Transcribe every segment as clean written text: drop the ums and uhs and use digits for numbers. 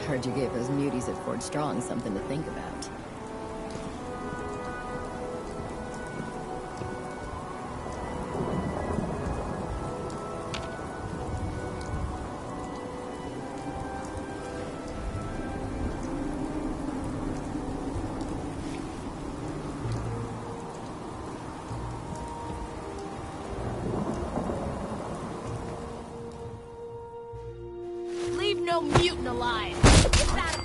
Heard you gave those muties at Fort Strong something to think about. Leave no mutant alive! Get that!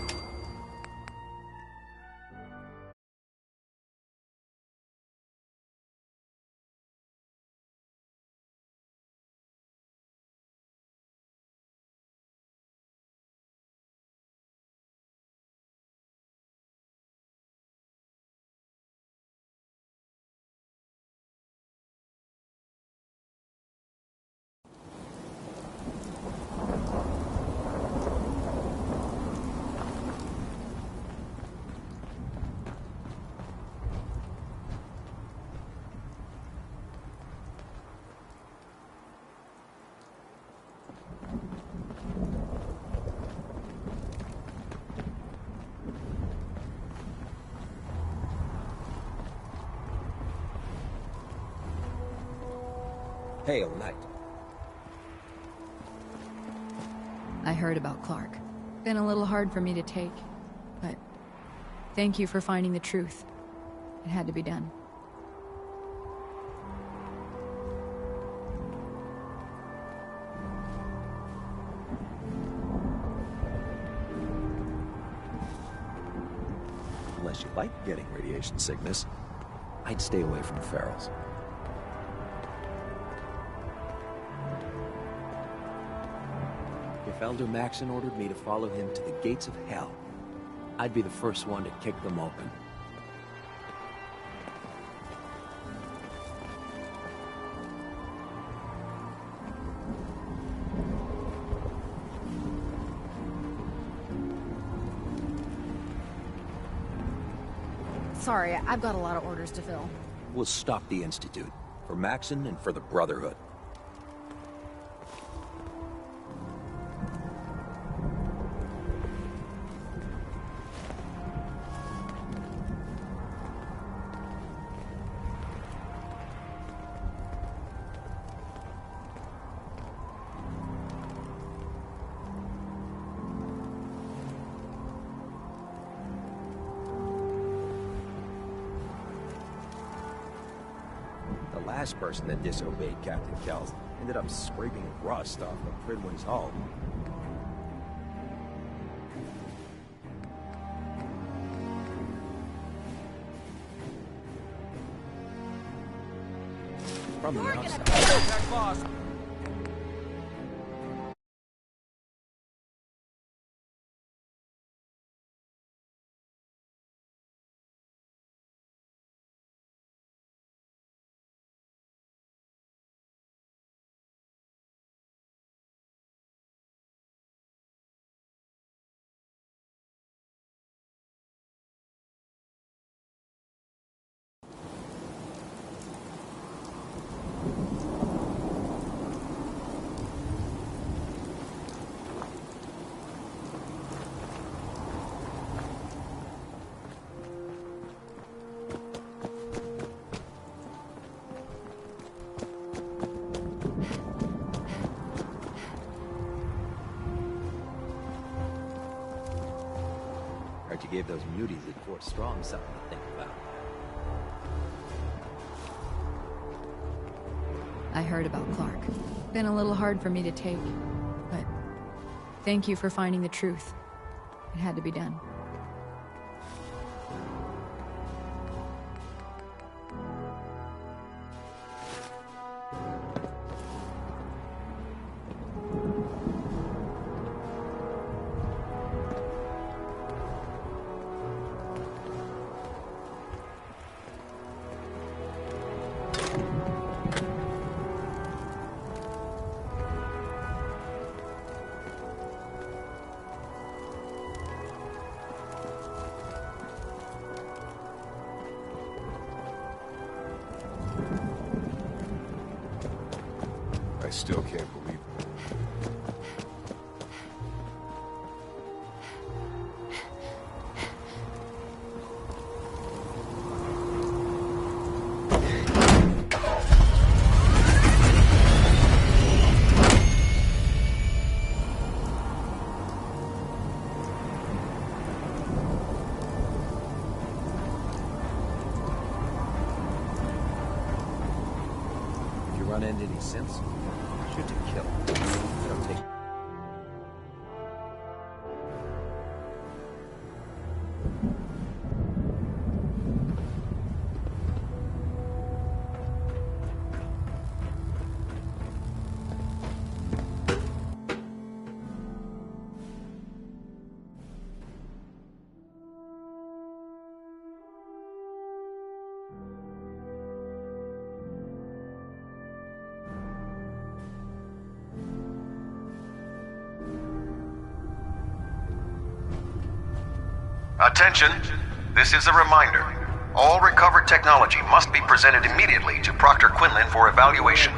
Hail, Knight. I heard about Clark. Been a little hard for me to take, but thank you for finding the truth. It had to be done. Unless you like getting radiation sickness, I'd stay away from ferals. If Elder Maxon ordered me to follow him to the gates of hell, I'd be the first one to kick them open. Sorry, I've got a lot of orders to fill. We'll stock the Institute, for Maxon and for the Brotherhood. The last person that disobeyed Captain Kells ended up scraping rust off of Pridwin's hull. From the outside. Attack lost. Heard you gave those muties at Fort Strong something to think about. I heard about Clark. Been a little hard for me to take, but thank you for finding the truth. It had to be done. I still can't believe it. Front-end any sense? Shoot to kill. I don't take... Attention! This is a reminder. All recovered technology must be presented immediately to Proctor Quinlan for evaluation.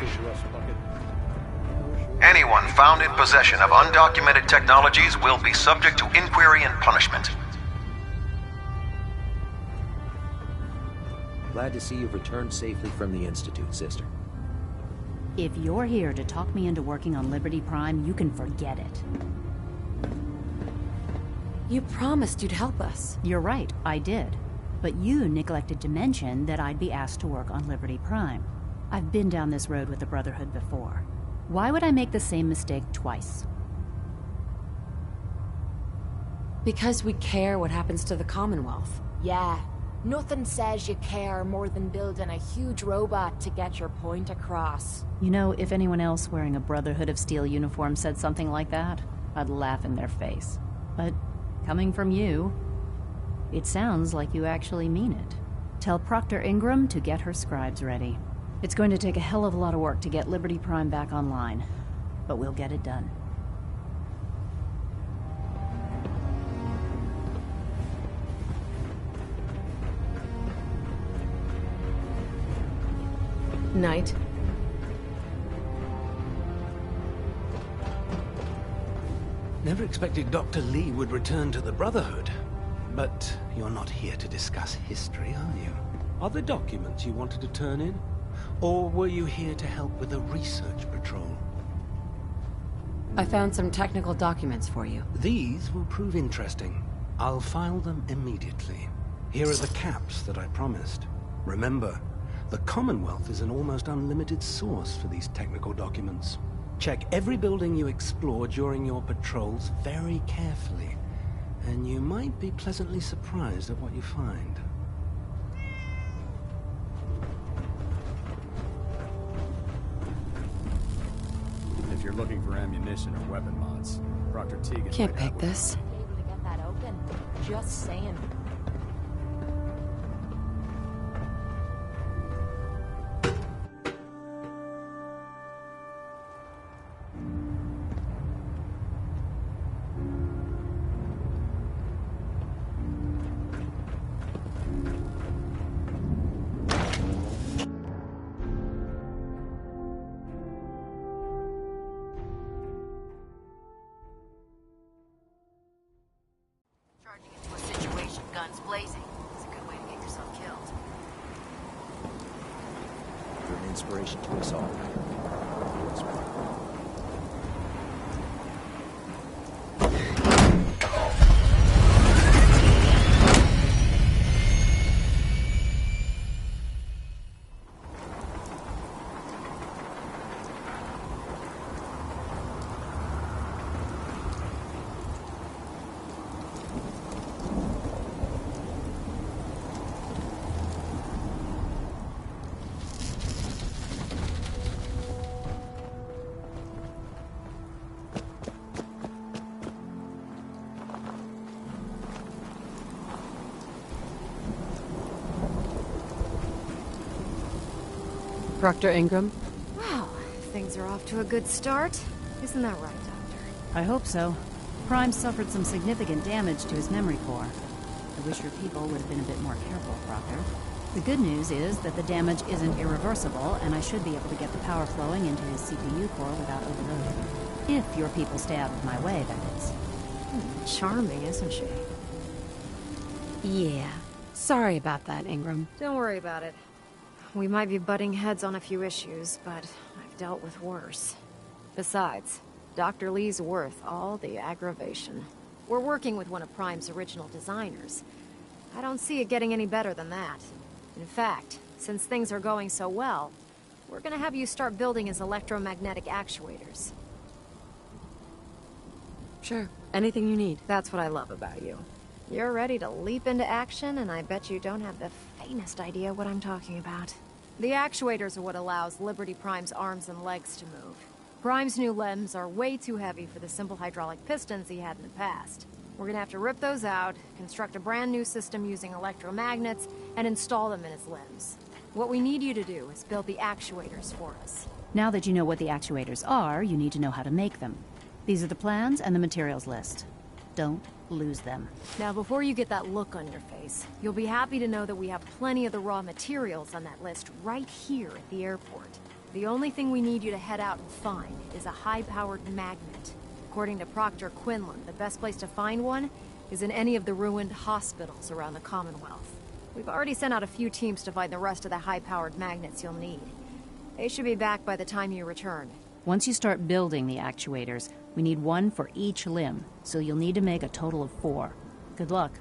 Anyone found in possession of undocumented technologies will be subject to inquiry and punishment. Glad to see you've returned safely from the Institute, sister. If you're here to talk me into working on Liberty Prime, you can forget it. You promised you'd help us. You're right, I did. But you neglected to mention that I'd be asked to work on Liberty Prime. I've been down this road with the Brotherhood before. Why would I make the same mistake twice? Because we care what happens to the Commonwealth. Yeah. Nothing says you care more than building a huge robot to get your point across. You know, if anyone else wearing a Brotherhood of Steel uniform said something like that, I'd laugh in their face. But coming from you, it sounds like you actually mean it. Tell Proctor Ingram to get her scribes ready. It's going to take a hell of a lot of work to get Liberty Prime back online, but we'll get it done. Night. Never expected Dr. Lee would return to the Brotherhood. But you're not here to discuss history, are you? Are there documents you wanted to turn in? Or were you here to help with a research patrol? I found some technical documents for you. These will prove interesting. I'll file them immediately. Here are the caps that I promised. Remember, the Commonwealth is an almost unlimited source for these technical documents. Check every building you explore during your patrols very carefully, and you might be pleasantly surprised at what you find. If you're looking for ammunition or weapon mods, Proctor Teagan... Can't pick this. Able to get that open? Just saying. Charging into a situation, guns blazing, is a good way to get yourself killed. You're an inspiration to us all. Proctor Ingram? Well, things are off to a good start. Isn't that right, Doctor? I hope so. Prime suffered some significant damage to his memory core. I wish your people would have been a bit more careful, Proctor. The good news is that the damage isn't irreversible, and I should be able to get the power flowing into his CPU core without overloading. If your people stay out of my way, that is. Charming, isn't she? Yeah. Sorry about that, Ingram. Don't worry about it. We might be butting heads on a few issues, but I've dealt with worse. Besides, Dr. Lee's worth all the aggravation. We're working with one of Prime's original designers. I don't see it getting any better than that. In fact, since things are going so well, We're gonna have you start building his electromagnetic actuators. Sure, anything you need. That's what I love about you. You're ready to leap into action, and I bet you don't have the faintest idea what I'm talking about. The actuators are what allows Liberty Prime's arms and legs to move. Prime's new limbs are way too heavy for the simple hydraulic pistons he had in the past. We're gonna have to rip those out, construct a brand new system using electromagnets, and install them in his limbs. What we need you to do is build the actuators for us. Now that you know what the actuators are, you need to know how to make them. These are the plans and the materials list. Don't lose them. Now, before you get that look on your face, you'll be happy to know that we have plenty of the raw materials on that list right here at the airport. The only thing we need you to head out and find is a high-powered magnet. According to Proctor Quinlan, the best place to find one is in any of the ruined hospitals around the Commonwealth. We've already sent out a few teams to find the rest of the high-powered magnets you'll need. They should be back by the time you return. Once you start building the actuators, we need one for each limb, so you'll need to make a total of 4. Good luck.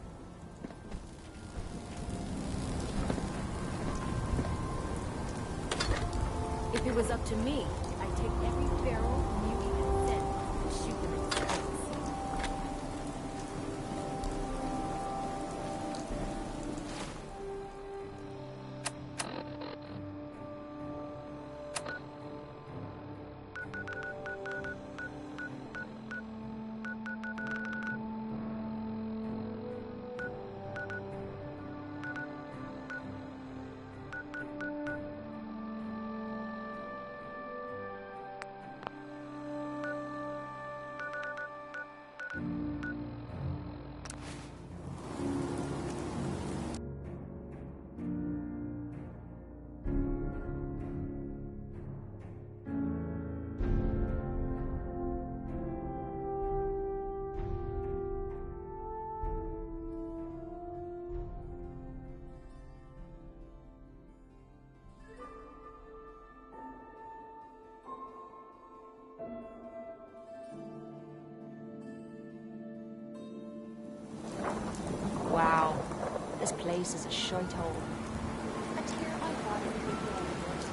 If it was up to me, I'd take every barrel, mutant, and then and shoot them in the face. Wow, this place is a shithole. A tear I thought it would be worse.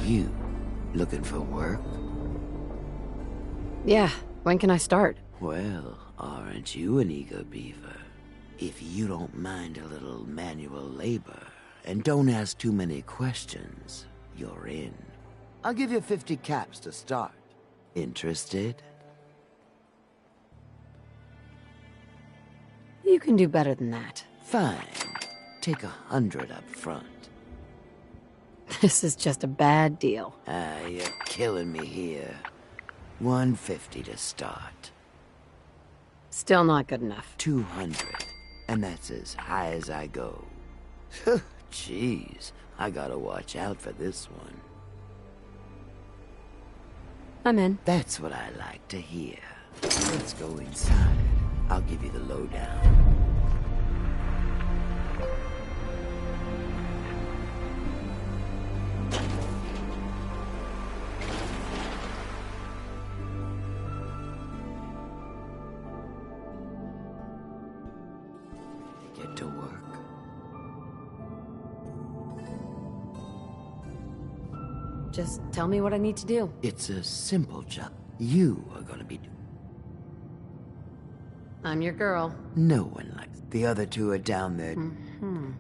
You looking for work? Yeah, when can I start? Well, aren't you an eager beaver? If you don't mind a little manual labor and don't ask too many questions, you're in. I'll give you 50 caps to start. Interested? You can do better than that. Fine. Take 100 up front. This is just a bad deal. You're killing me here. 150 to start. Still not good enough. 200. And that's as high as I go. Jeez, I gotta watch out for this one. I'm in. That's what I like to hear. Let's go inside. I'll give you the lowdown. Get to work. Just tell me what I need to do. It's a simple job. You are gonna be I'm your girl. No one likes. The other two are down there. Mm-hmm.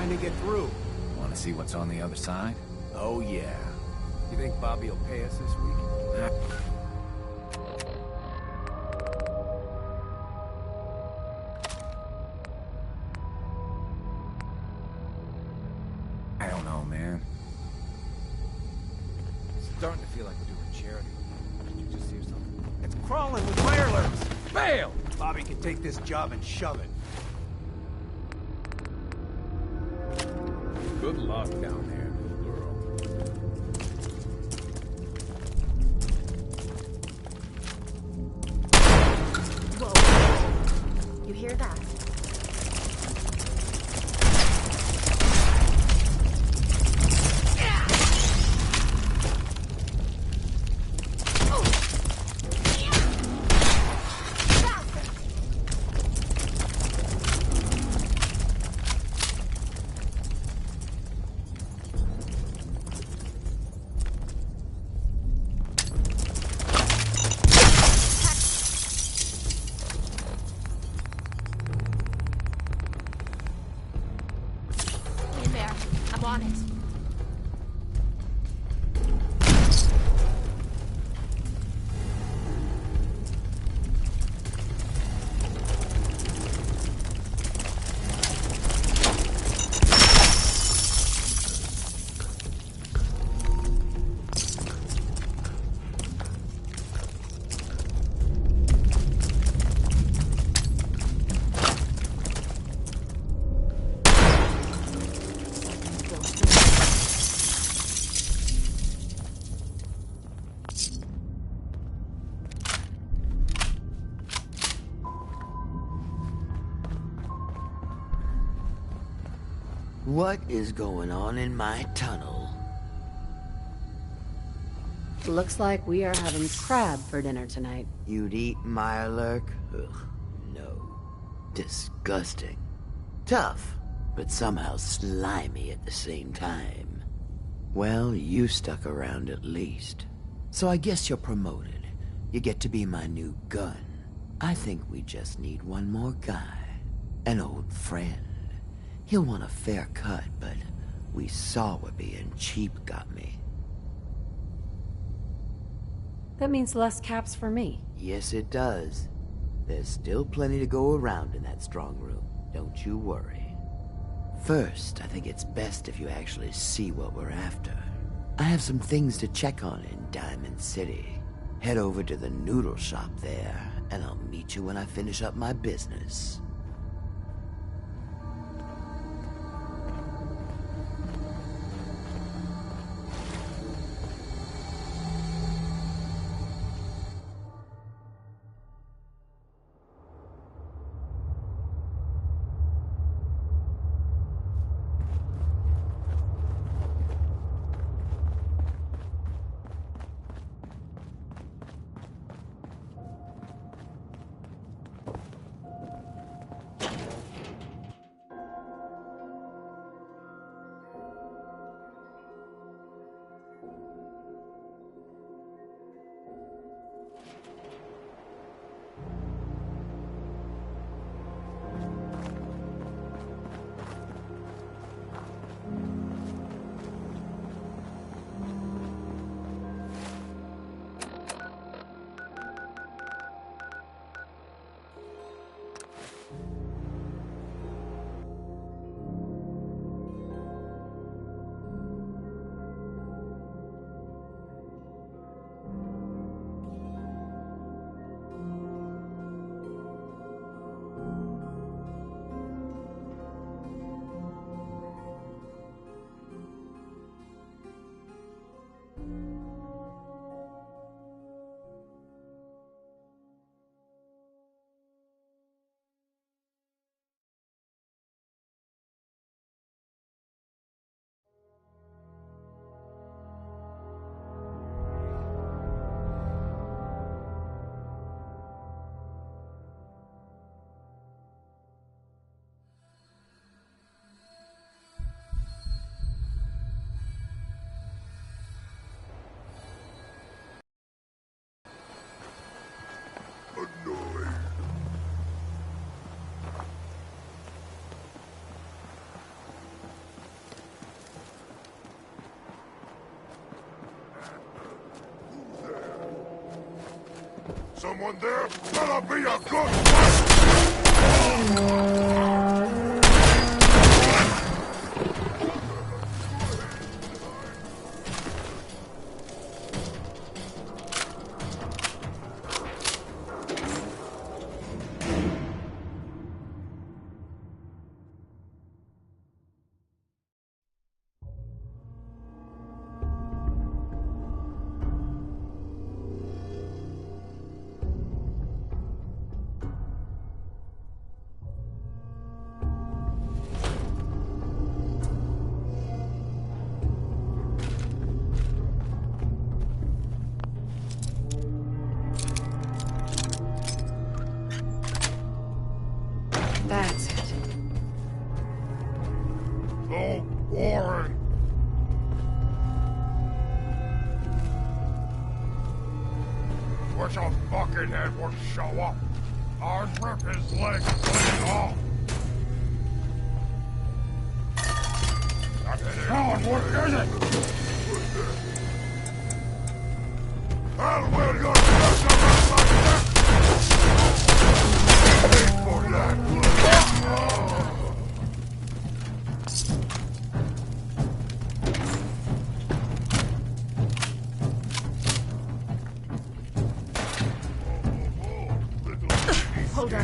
trying to get through. Want to see what's on the other side? Oh, yeah. You think Bobby will pay us this week? I don't know, man. Starting to feel like we're doing charity. Did you just hear something? It's crawling with wireless. Bail! Bobby can take this job and shove it. Good luck down there, little girl. Whoa. You hear that? I'm on it. What is going on in my tunnel? Looks like we are having crab for dinner tonight. You'd eat Mirelurk? Ugh, no. Disgusting. Tough, but somehow slimy at the same time. Well, you stuck around at least. So I guess you're promoted. You get to be my new gun. I think we just need one more guy. An old friend. He'll want a fair cut, but we saw what being cheap got me. That means less caps for me. Yes, it does. There's still plenty to go around in that strong room. Don't you worry. First, I think it's best if you actually see what we're after. I have some things to check on in Diamond City. Head over to the noodle shop there, and I'll meet you when I finish up my business. Someone there? Gonna be a good That's it. Oh, Warren! Wish a buckethead would show up. I'd rip his legs clean off. John, what is it? Hell, will you mess around like that? Wait for that. Hold on.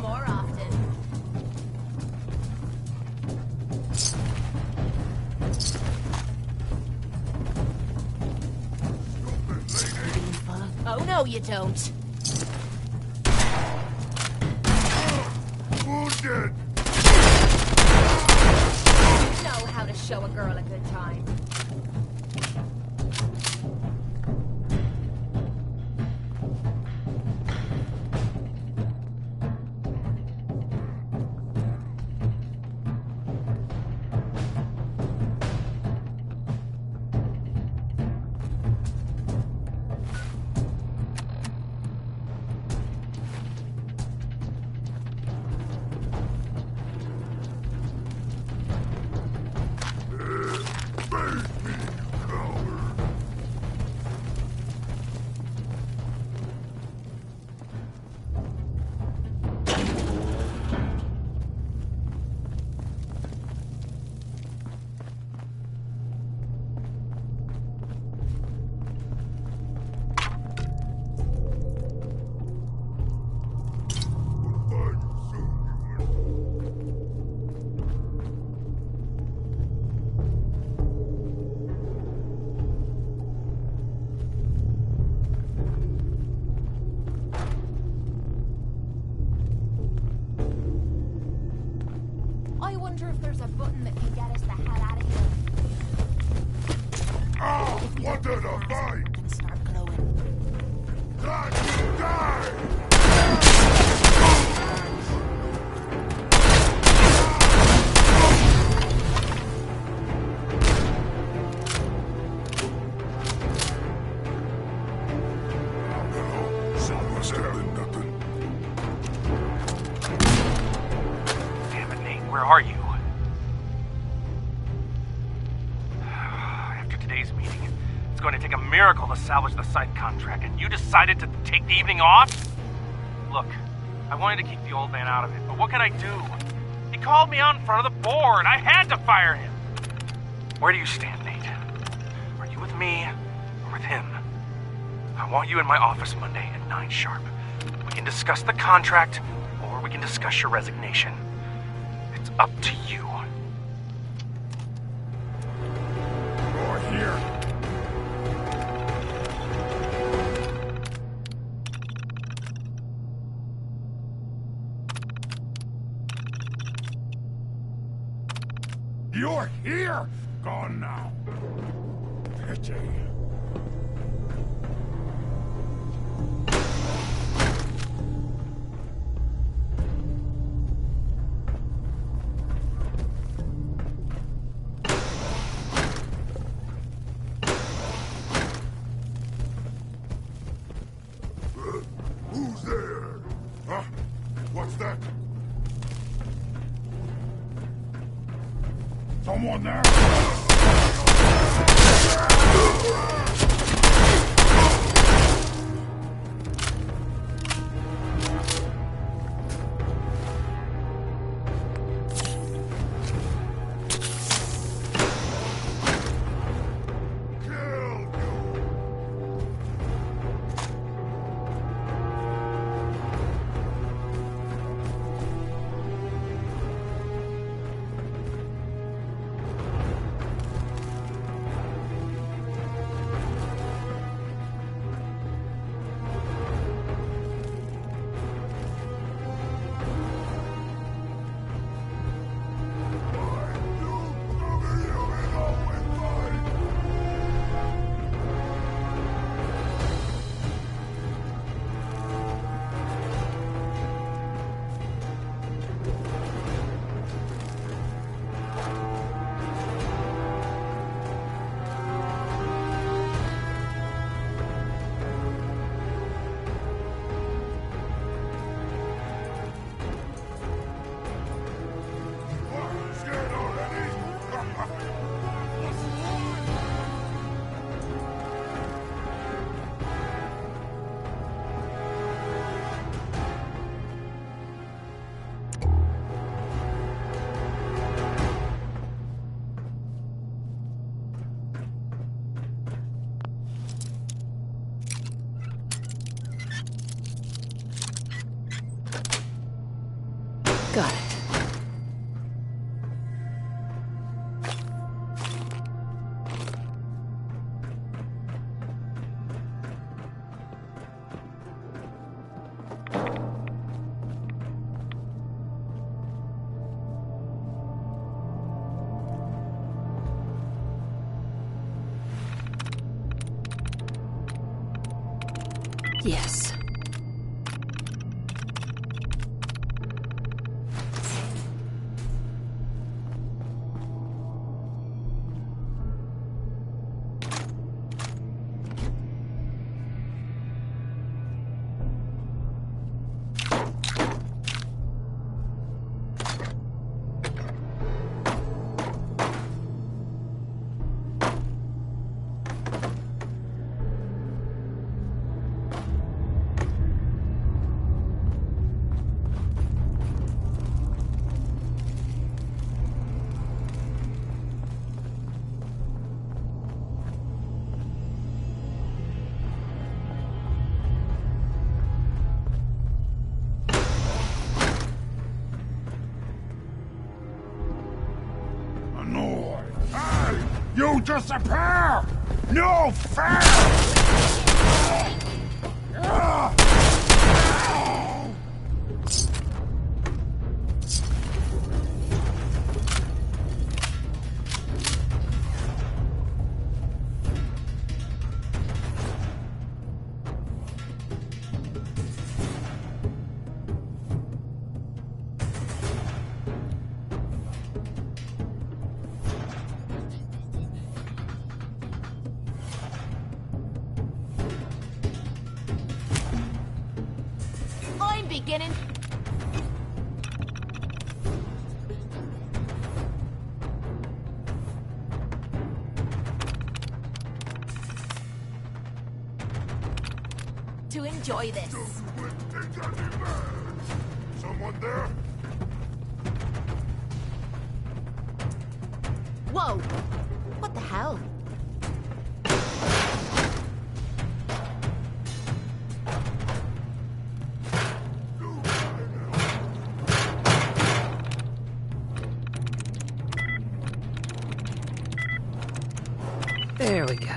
More often. Oh no, you don't. Wounded. You know how to show a girl a good time. I wonder if there's a button that can get us the hell out of here. Oh, what did a fight? And start glowing. God, die! Someone's telling nothing. Damn it, Nate, where are you? After today's meeting, it's going to take a miracle to salvage the site contract, and you decided to take the evening off? Look, I wanted to keep the old man out of it, but what could I do? He called me out in front of the board. I had to fire him. Where do you stand, Nate? Are you with me or with him? I want you in my office Monday at 9 sharp. We can discuss the contract, or we can discuss your resignation. It's up to you. You're here. You're here! Gone now. Pity. Who's there? Huh? What's that? Someone there? Got it. Yes. You disappear! No fair! I'm beginning. To enjoy this. Someone there? Whoa! What the hell? There we go.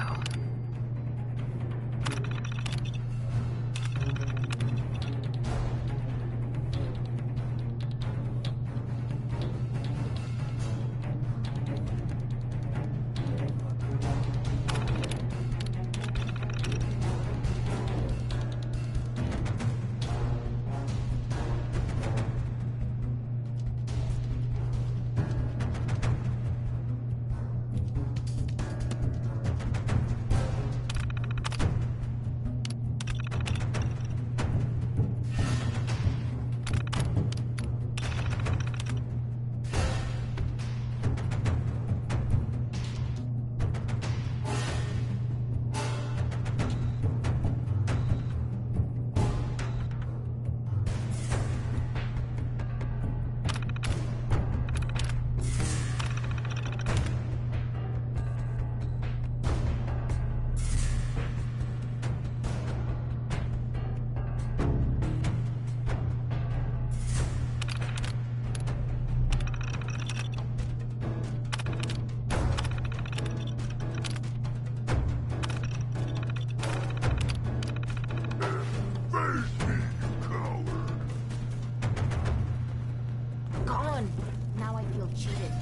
Gone. Now I feel cheated.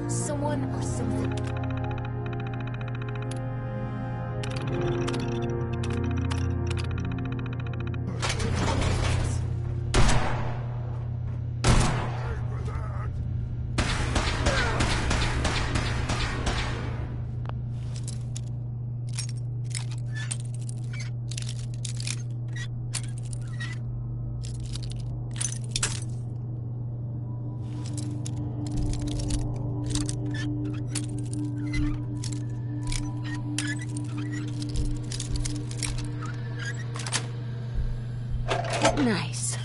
Someone or something. Nice.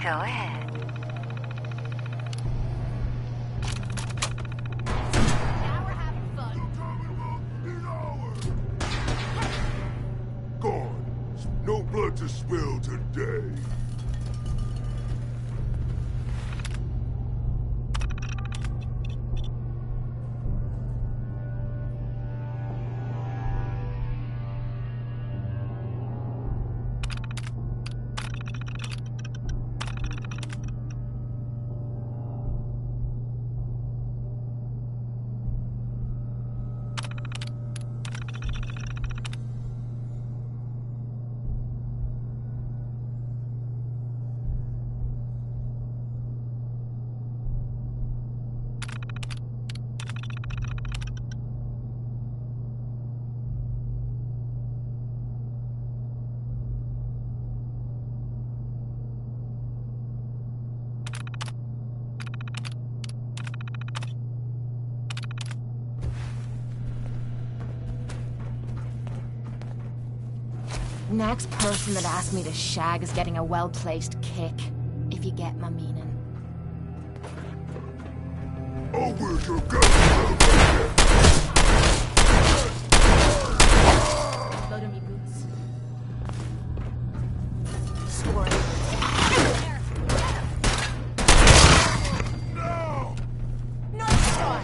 Go ahead. Guards, no blood to spill today. Next person that asks me to shag is getting a well-placed kick, if you get my meaning. Oh, where's your gun? Load on me boots. Score it. No! Nice try!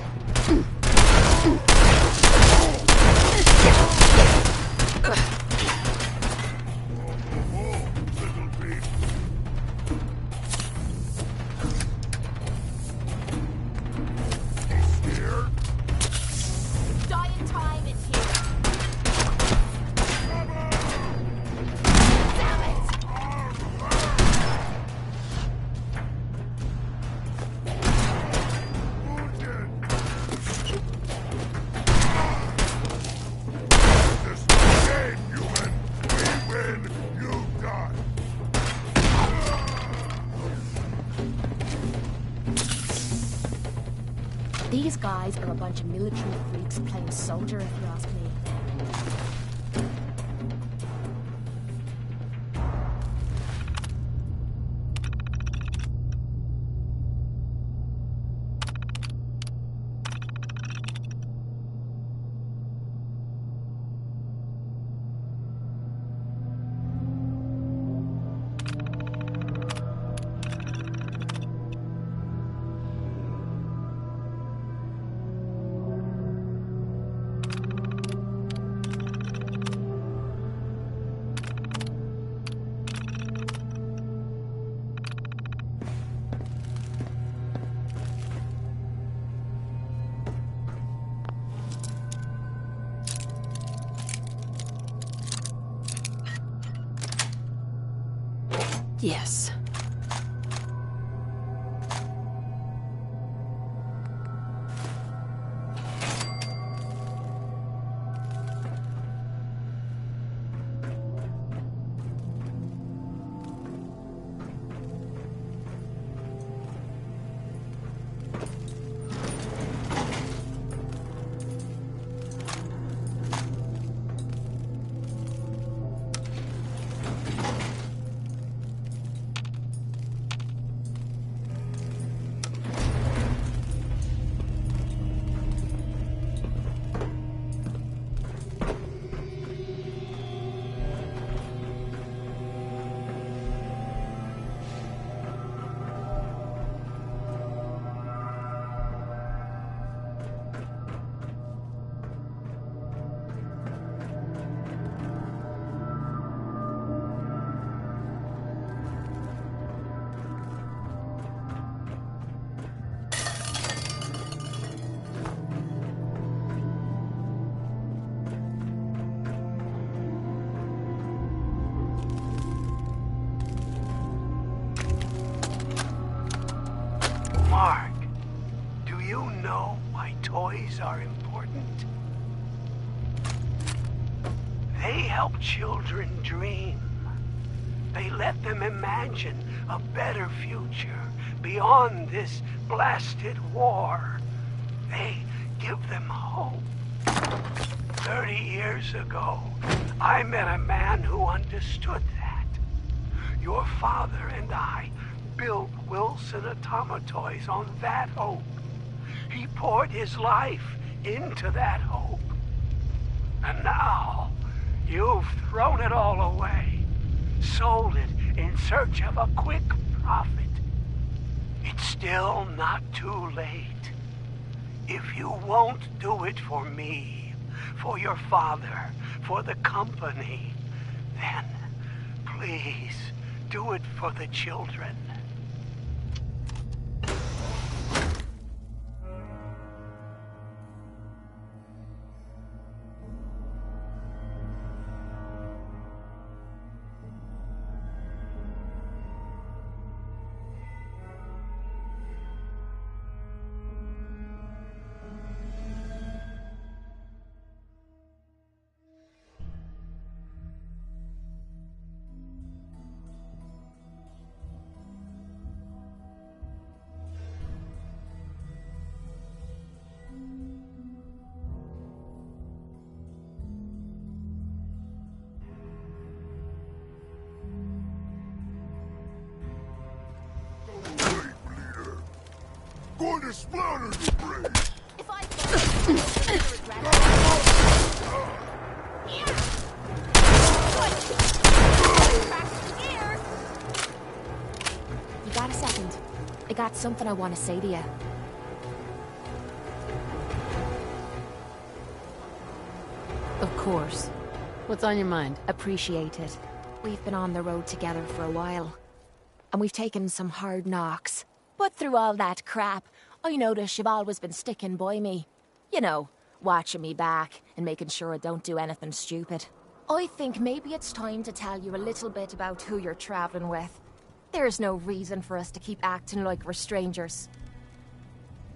These guys are a bunch of military freaks playing soldier, if you ask me. Yes. help children dream. They let them imagine a better future beyond this blasted war. They give them hope. 30 years ago, I met a man who understood that. Your father and I built Wilson Automatoys on that hope. He poured his life into that hope. And now, you've thrown it all away, sold it in search of a quick profit. It's still not too late. If you won't do it for me, for your father, for the company, then please do it for the children. Going to splatter your brains! If I You got a second? I got something I want to say to you. Of course. What's on your mind? Appreciate it. We've been on the road together for a while, and we've taken some hard knocks. But through all that crap, I notice you've always been sticking by me. You know, watching me back and making sure I don't do anything stupid. I think maybe it's time to tell you a little bit about who you're traveling with. There's no reason for us to keep acting like we're strangers.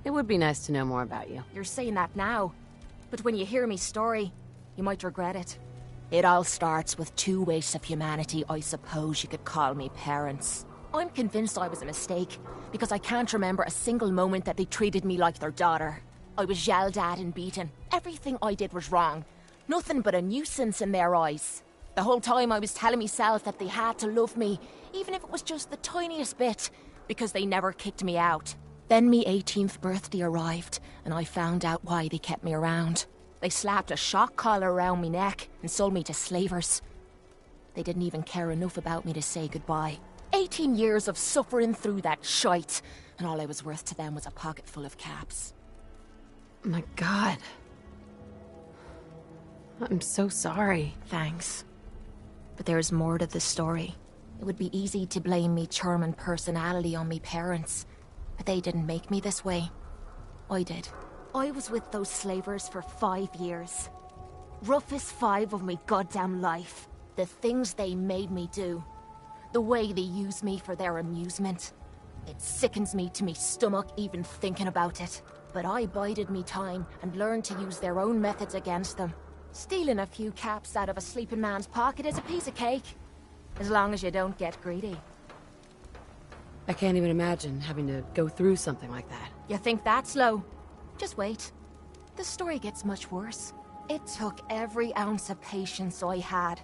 It would be nice to know more about you. You're saying that now, but when you hear me story, you might regret it. It all starts with two wastes of humanity I suppose you could call me parents. I'm convinced I was a mistake, because I can't remember a single moment that they treated me like their daughter. I was yelled at and beaten. Everything I did was wrong. Nothing but a nuisance in their eyes. The whole time I was telling myself that they had to love me, even if it was just the tiniest bit, because they never kicked me out. Then me 18th birthday arrived, and I found out why they kept me around. They slapped a shock collar around me neck and sold me to slavers. They didn't even care enough about me to say goodbye. 18 years of suffering through that shite, and all I was worth to them was a pocket full of caps. My God. I'm so sorry. Thanks. But there's more to the story. It would be easy to blame me charming personality on me parents, but they didn't make me this way. I did. I was with those slavers for 5 years. Roughest 5 of my goddamn life. The things they made me do. The way they use me for their amusement. It sickens me to me stomach even thinking about it. But I bided me time and learned to use their own methods against them. Stealing a few caps out of a sleeping man's pocket is a piece of cake. As long as you don't get greedy. I can't even imagine having to go through something like that. You think that's low? Just wait. The story gets much worse. It took every ounce of patience I had.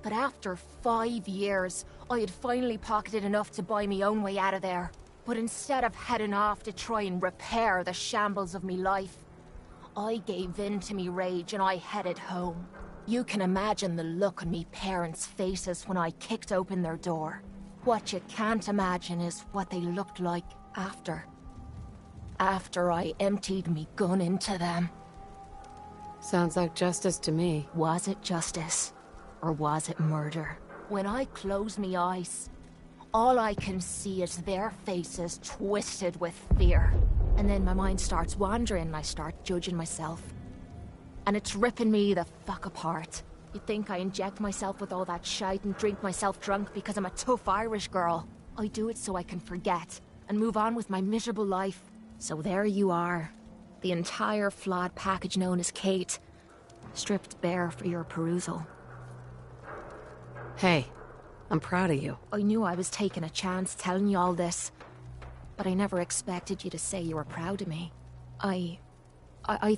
But after 5 years, I had finally pocketed enough to buy me own way out of there. But instead of heading off to try and repair the shambles of me life, I gave in to me rage and I headed home. You can imagine the look on me parents' faces when I kicked open their door. What you can't imagine is what they looked like after. After I emptied me gun into them. Sounds like justice to me. Was it justice? Or was it murder? When I close me eyes, all I can see is their faces twisted with fear. And then my mind starts wandering and I start judging myself. And it's ripping me the fuck apart. You'd think I inject myself with all that shite and drink myself drunk because I'm a tough Irish girl. I do it so I can forget and move on with my miserable life. So there you are. The entire flawed package known as Kate. Stripped bare for your perusal. Hey, I'm proud of you. I knew I was taking a chance telling you all this, but I never expected you to say you were proud of me. I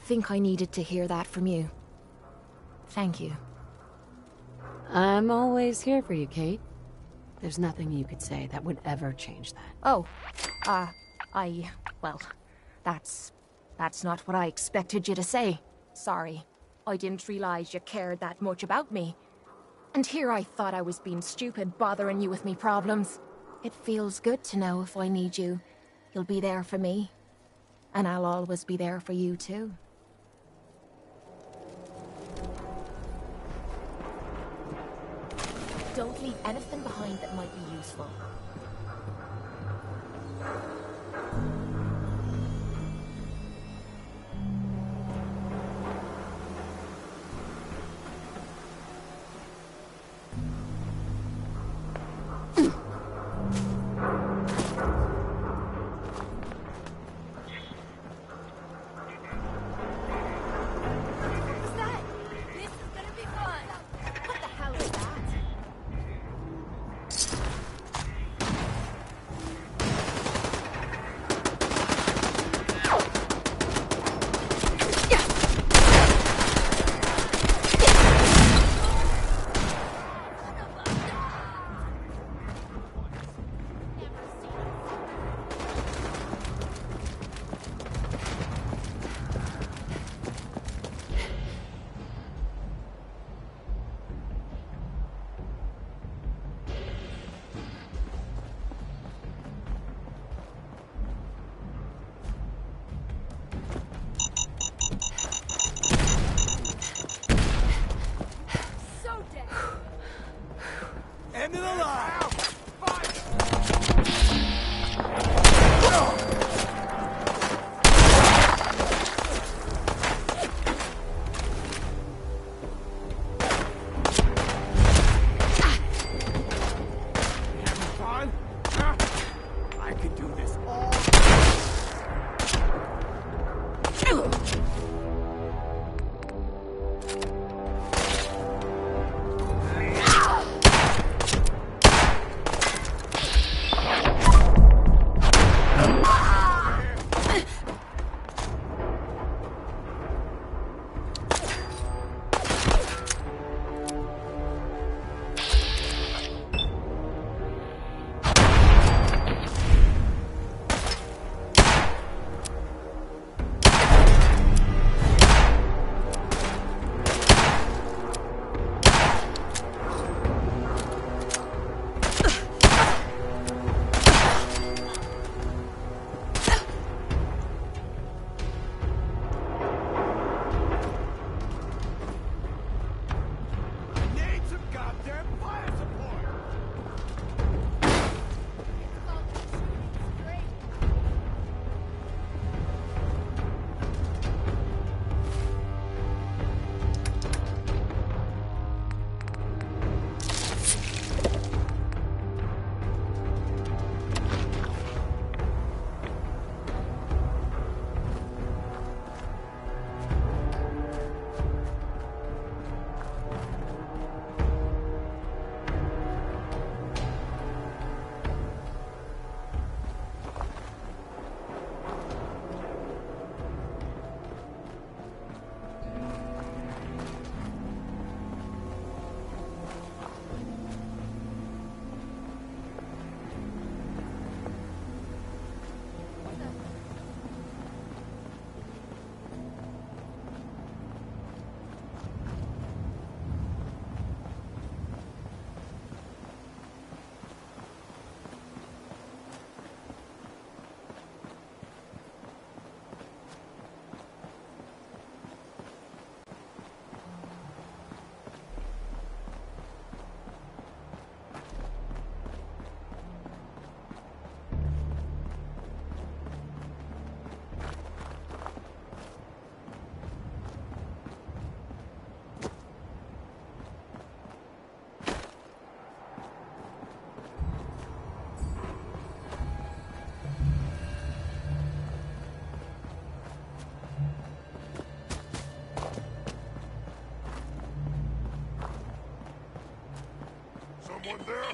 think I needed to hear that from you. Thank you. I'm always here for you, Kate. There's nothing you could say that would ever change that. Oh, well, that's not what I expected you to say. Sorry. I didn't realize you cared that much about me. And here I thought I was being stupid, bothering you with me problems. It feels good to know if I need you, you'll be there for me. And I'll always be there for you, too. Don't leave anything behind that might be useful. End of the line! I could do this all. Someone there?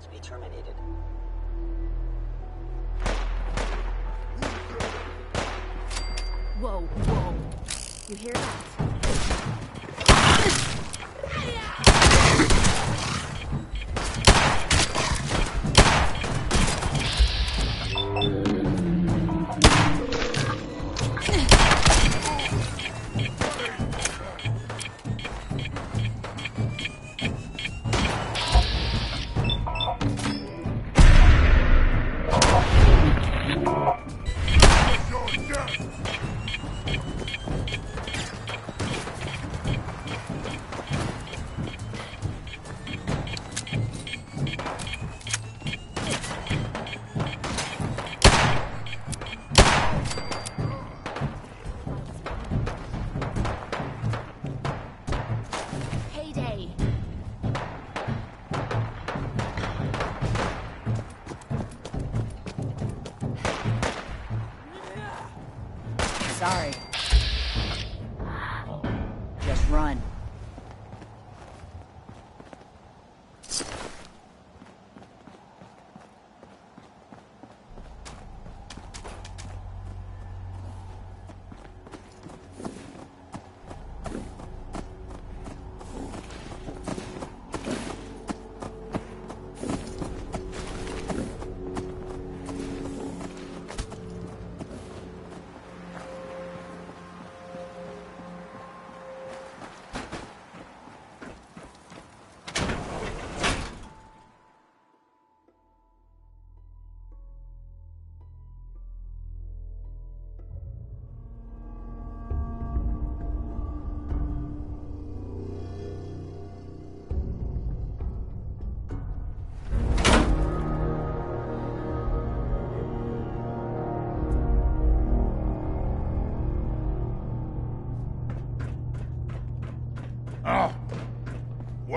To be terminated. Whoa, whoa. You hear that? Sorry. Just run.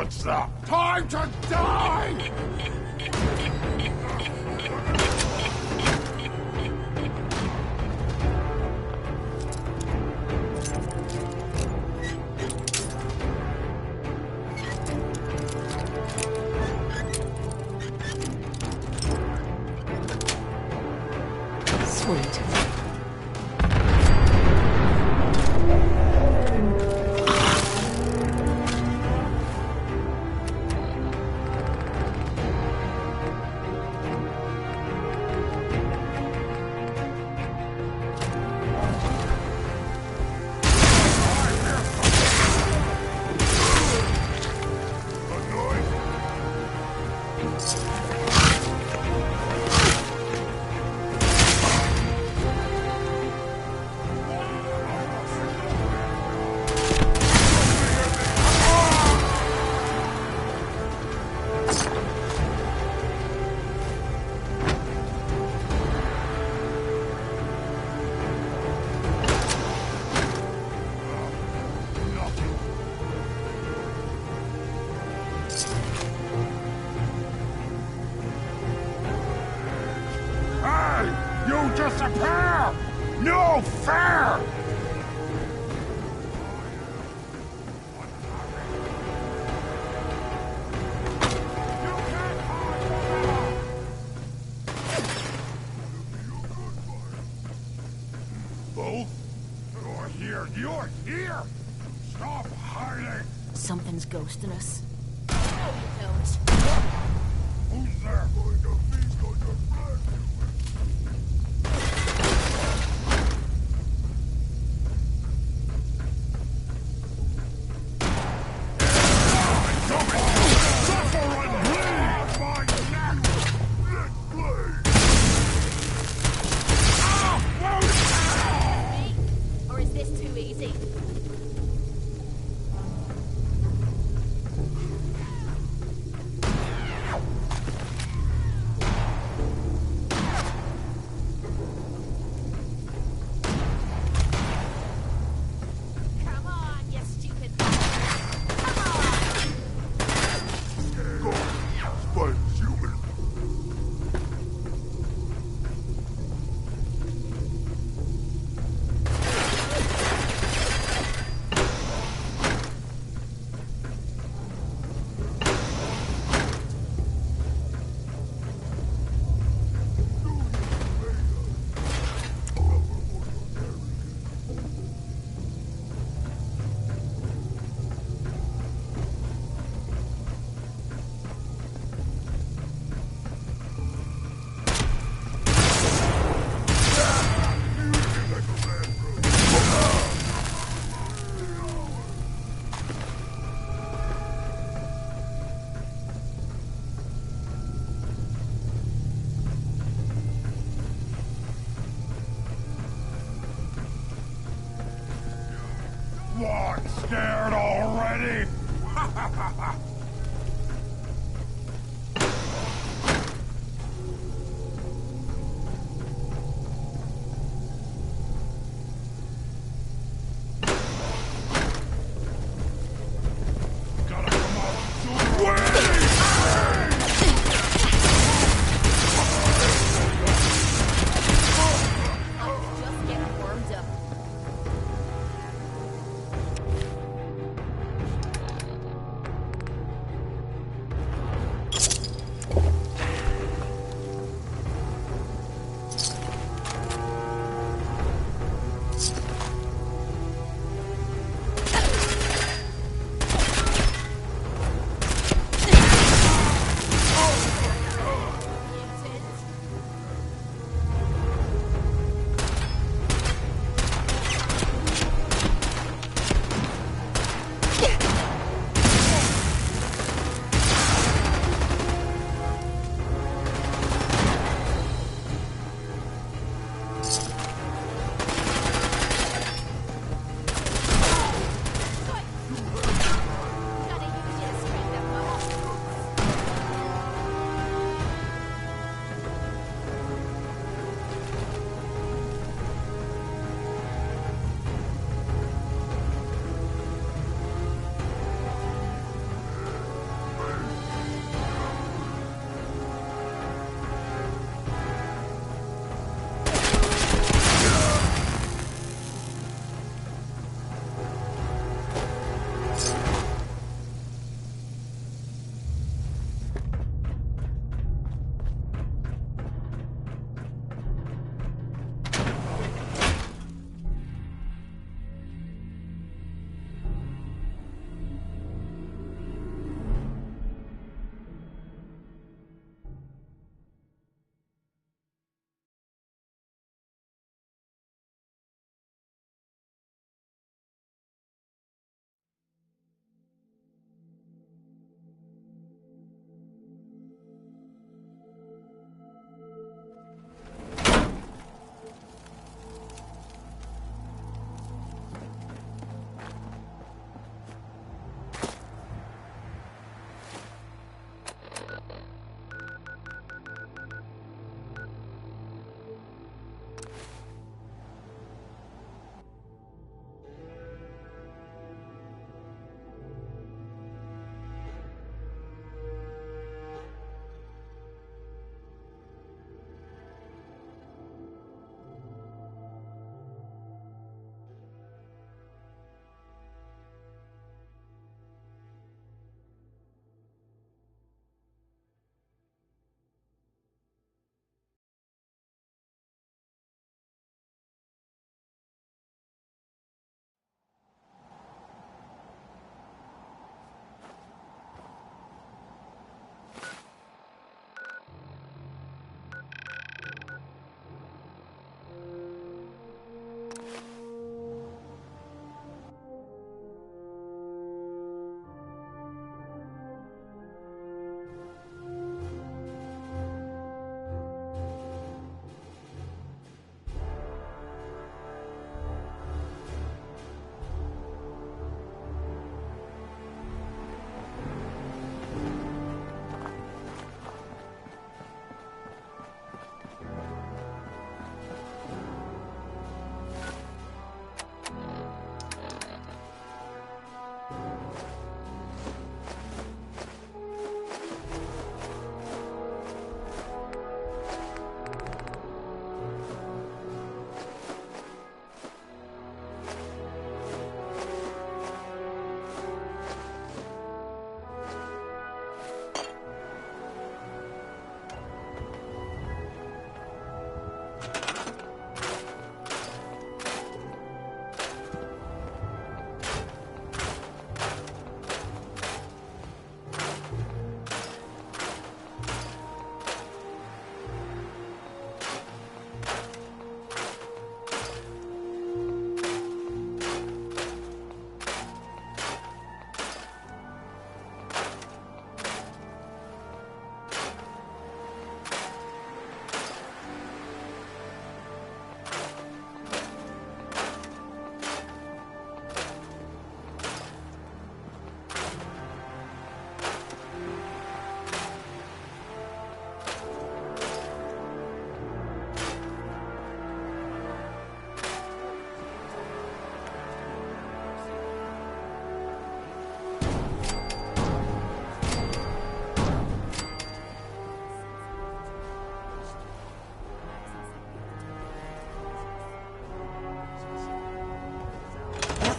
It's the time to die! Sweet. You disappear! No fair! Both? You're here! You're here! Stop hiding! Something's ghosting us. Who's there? Or is this too easy?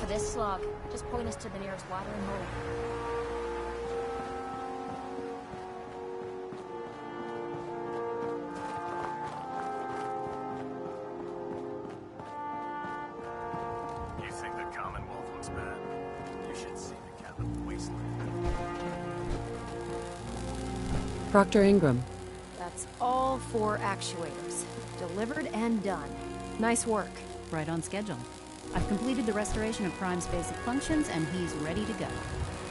this slog. Just point us to the nearest watering hole. You think the Commonwealth looks bad? You should see the capital wasteland. Proctor Ingram. That's all 4 actuators. Delivered and done. Nice work. Right on schedule. I've completed the restoration of Prime's basic functions, and he's ready to go.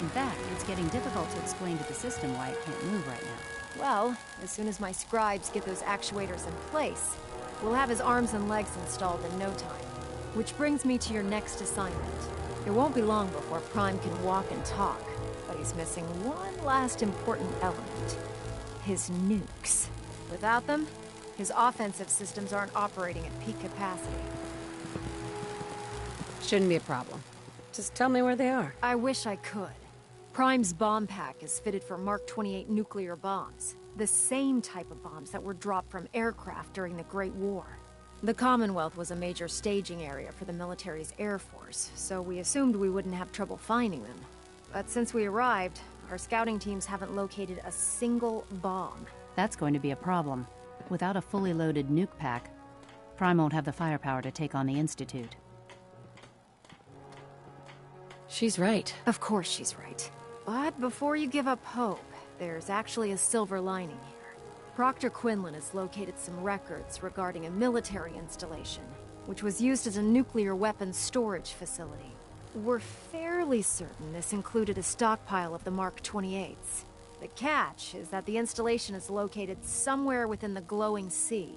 In fact, it's getting difficult to explain to the system why it can't move right now. Well, as soon as my scribes get those actuators in place, we'll have his arms and legs installed in no time. Which brings me to your next assignment. It won't be long before Prime can walk and talk, but he's missing one last important element. His nukes. Without them, his offensive systems aren't operating at peak capacity. Shouldn't be a problem. Just tell me where they are. I wish I could. Prime's bomb pack is fitted for Mark 28 nuclear bombs. The same type of bombs that were dropped from aircraft during the Great War. The Commonwealth was a major staging area for the military's air force, so we assumed we wouldn't have trouble finding them. But since we arrived, our scouting teams haven't located a single bomb. That's going to be a problem. Without a fully loaded nuke pack, Prime won't have the firepower to take on the Institute. She's right. Of course she's right. But before you give up hope, there's actually a silver lining here. Proctor Quinlan has located some records regarding a military installation, which was used as a nuclear weapons storage facility. We're fairly certain this included a stockpile of the Mark 28s. The catch is that the installation is located somewhere within the glowing sea.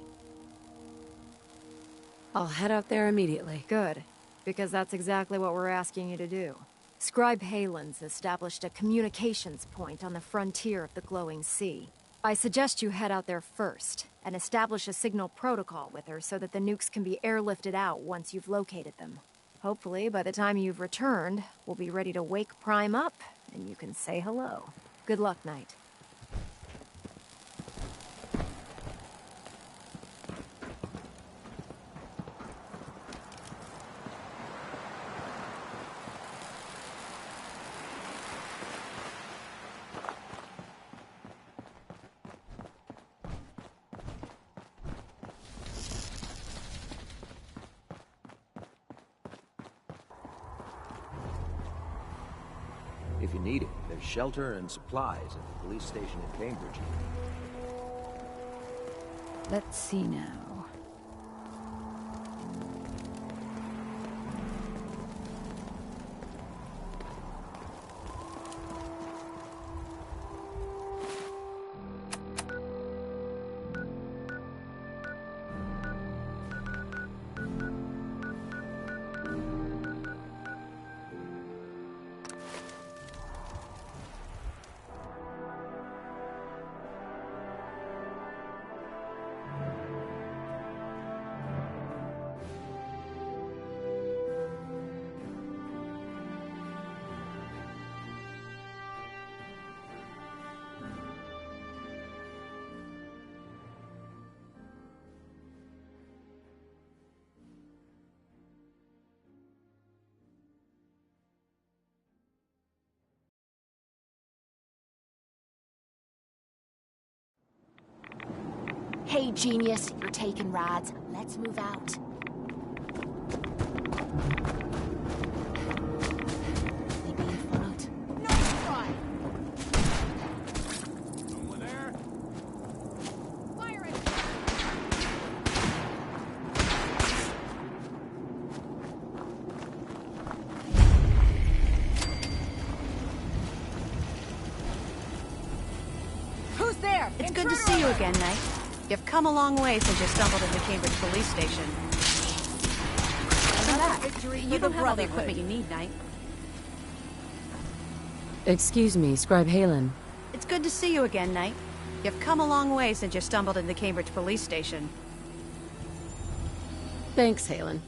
I'll head out there immediately. Good, because that's exactly what we're asking you to do. Scribe Halen's established a communications point on the frontier of the glowing sea. I suggest you head out there first, and establish a signal protocol with her so that the nukes can be airlifted out once you've located them. Hopefully, by the time you've returned, we'll be ready to wake Prime up, and you can say hello. Good luck, Knight. If you need it, there's shelter and supplies at the police station in Cambridge. Let's see now. Hey, genius, you're taking rides. Let's move out. They being followed. Nice try! Someone there? Fire it! Who's there? It's good to see you again, Knight. You've come a long way since you stumbled into Cambridge Police Station. You don't have all the equipment you need, Knight. Excuse me, Scribe Halen. It's good to see you again, Knight. You've come a long way since you stumbled into Cambridge Police Station. Thanks, Halen.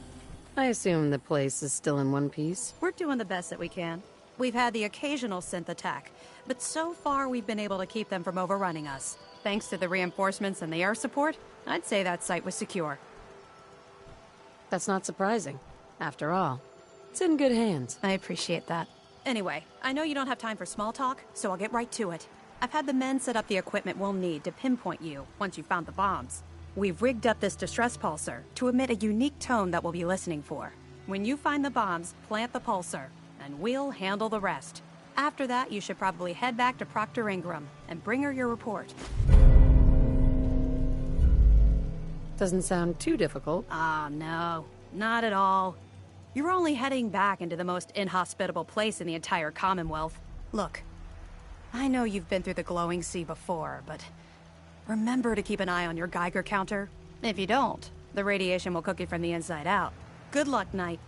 I assume the place is still in one piece. We're doing the best that we can. We've had the occasional synth attack, but so far we've been able to keep them from overrunning us. Thanks to the reinforcements and the air support, I'd say that site was secure. That's not surprising. After all, It's in good hands. I appreciate that. Anyway, I know you don't have time for small talk, so I'll get right to it. I've had the men set up the equipment we'll need to pinpoint you once you've found the bombs. We've rigged up this distress pulsar to emit a unique tone that we'll be listening for. When you find the bombs, plant the pulsar, and we'll handle the rest. After that, you should probably head back to Proctor Ingram and bring her your report. Doesn't sound too difficult. Ah, no. Not at all. You're only heading back into the most inhospitable place in the entire Commonwealth. Look, I know you've been through the glowing sea before, but remember to keep an eye on your Geiger counter. If you don't, the radiation will cook you from the inside out. Good luck, Knight.